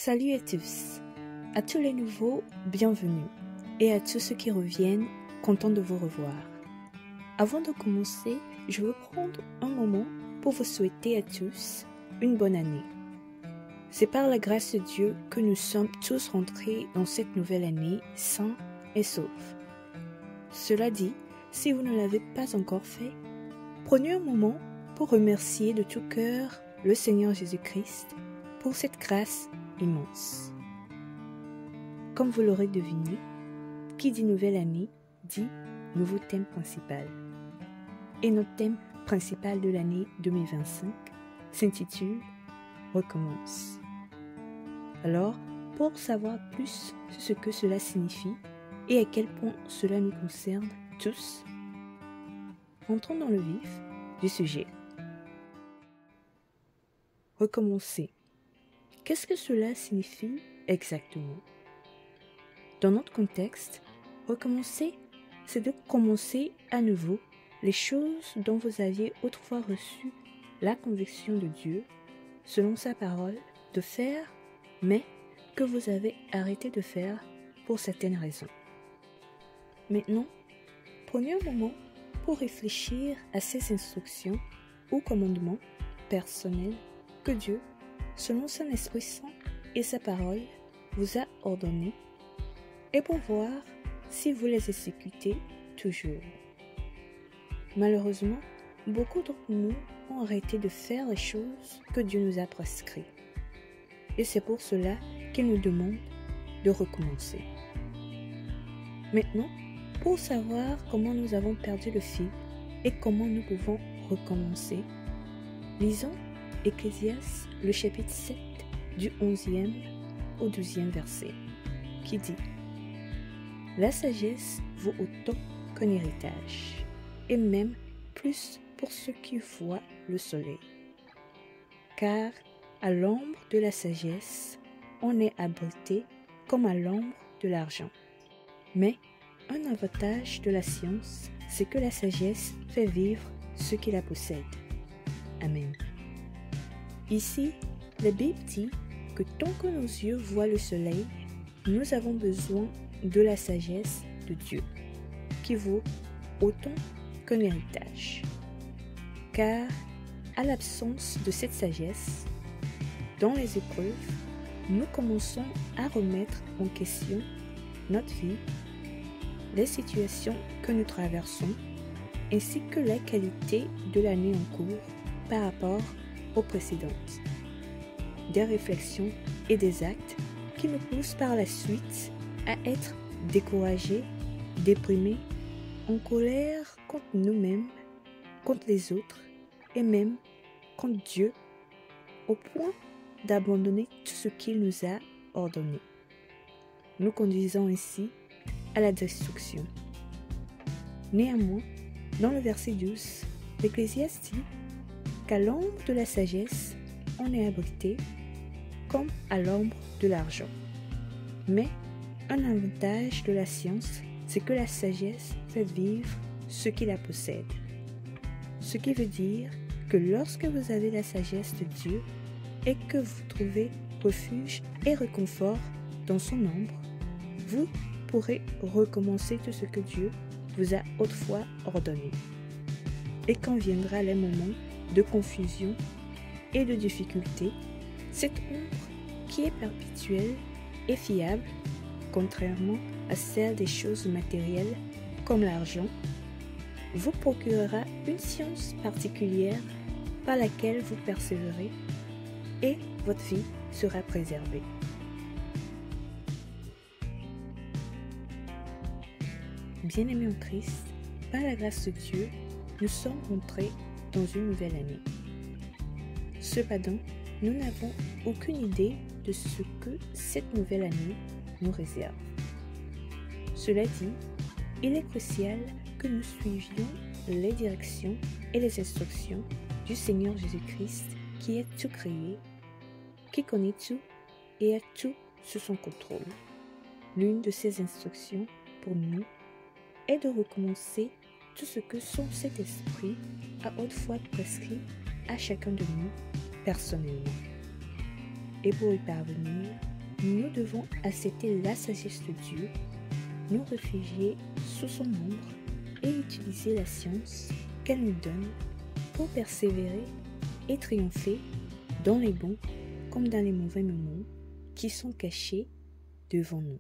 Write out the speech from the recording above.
Salut à tous les nouveaux, bienvenue, et à tous ceux qui reviennent, contents de vous revoir. Avant de commencer, je veux prendre un moment pour vous souhaiter à tous une bonne année. C'est par la grâce de Dieu que nous sommes tous rentrés dans cette nouvelle année sains et saufs. Cela dit, si vous ne l'avez pas encore fait, prenez un moment pour remercier de tout cœur le Seigneur Jésus-Christ pour cette grâce immense. Comme vous l'aurez deviné, qui dit nouvelle année dit nouveau thème principal. Et notre thème principal de l'année 2025 s'intitule Recommence. Alors, pour savoir plus sur ce que cela signifie et à quel point cela nous concerne tous, entrons dans le vif du sujet. Recommencer. Qu'est-ce que cela signifie exactement? Dans notre contexte, recommencer, c'est de commencer à nouveau les choses dont vous aviez autrefois reçu la conviction de Dieu, selon sa parole, de faire, mais que vous avez arrêté de faire pour certaines raisons. Maintenant, prenez un moment pour réfléchir à ces instructions ou commandements personnels que Dieu, selon son Esprit Saint et sa parole, vous a ordonnés, et pour voir si vous les exécutez toujours. Malheureusement, beaucoup d'entre nous ont arrêté de faire les choses que Dieu nous a prescrites. Et c'est pour cela qu'il nous demande de recommencer. Maintenant, pour savoir comment nous avons perdu le fil et comment nous pouvons recommencer, lisons Ecclésiaste, le chapitre 7, du 11e au 12e verset, qui dit « La sagesse vaut autant qu'un héritage, et même plus pour ceux qui voient le soleil. Car à l'ombre de la sagesse, on est abrité comme à l'ombre de l'argent. Mais un avantage de la science, c'est que la sagesse fait vivre ceux qui la possèdent. Amen. » Ici, la Bible dit que tant que nos yeux voient le soleil, nous avons besoin de la sagesse de Dieu, qui vaut autant qu'un héritage. Car, à l'absence de cette sagesse, dans les épreuves, nous commençons à remettre en question notre vie, les situations que nous traversons, ainsi que la qualité de l'année en cours par rapport aux précédentes. Des réflexions et des actes qui nous poussent par la suite à être découragés, déprimés, en colère contre nous-mêmes, contre les autres et même contre Dieu, au point d'abandonner tout ce qu'il nous a ordonné, nous conduisant ainsi à la destruction. Néanmoins, dans le verset 12, l'Ecclésiaste dit qu'à l'ombre de la sagesse, on est abrité comme à l'ombre de l'argent. Mais un avantage de la science, c'est que la sagesse fait vivre ceux qui la possèdent. Ce qui veut dire que lorsque vous avez la sagesse de Dieu et que vous trouvez refuge et réconfort dans son ombre, vous pourrez recommencer tout ce que Dieu vous a autrefois ordonné. Et quand viendra les moments de confusion et de difficulté, cette ombre qui est perpétuelle et fiable, contrairement à celle des choses matérielles comme l'argent, vous procurera une science particulière par laquelle vous persévérez et votre vie sera préservée. Bien-aimés en Christ, par la grâce de Dieu, nous sommes rentrés dans une nouvelle année. Cependant, nous n'avons aucune idée de ce que cette nouvelle année nous réserve. Cela dit, il est crucial que nous suivions les directions et les instructions du Seigneur Jésus-Christ qui a tout créé, qui connaît tout et a tout sous son contrôle. L'une de ces instructions pour nous est de recommencer tout ce que son Saint-Esprit a autrefois prescrit à chacun de nous personnellement. Et pour y parvenir, nous devons accepter la sagesse de Dieu, nous réfugier sous son ombre et utiliser la science qu'elle nous donne pour persévérer et triompher dans les bons comme dans les mauvais moments qui sont cachés devant nous.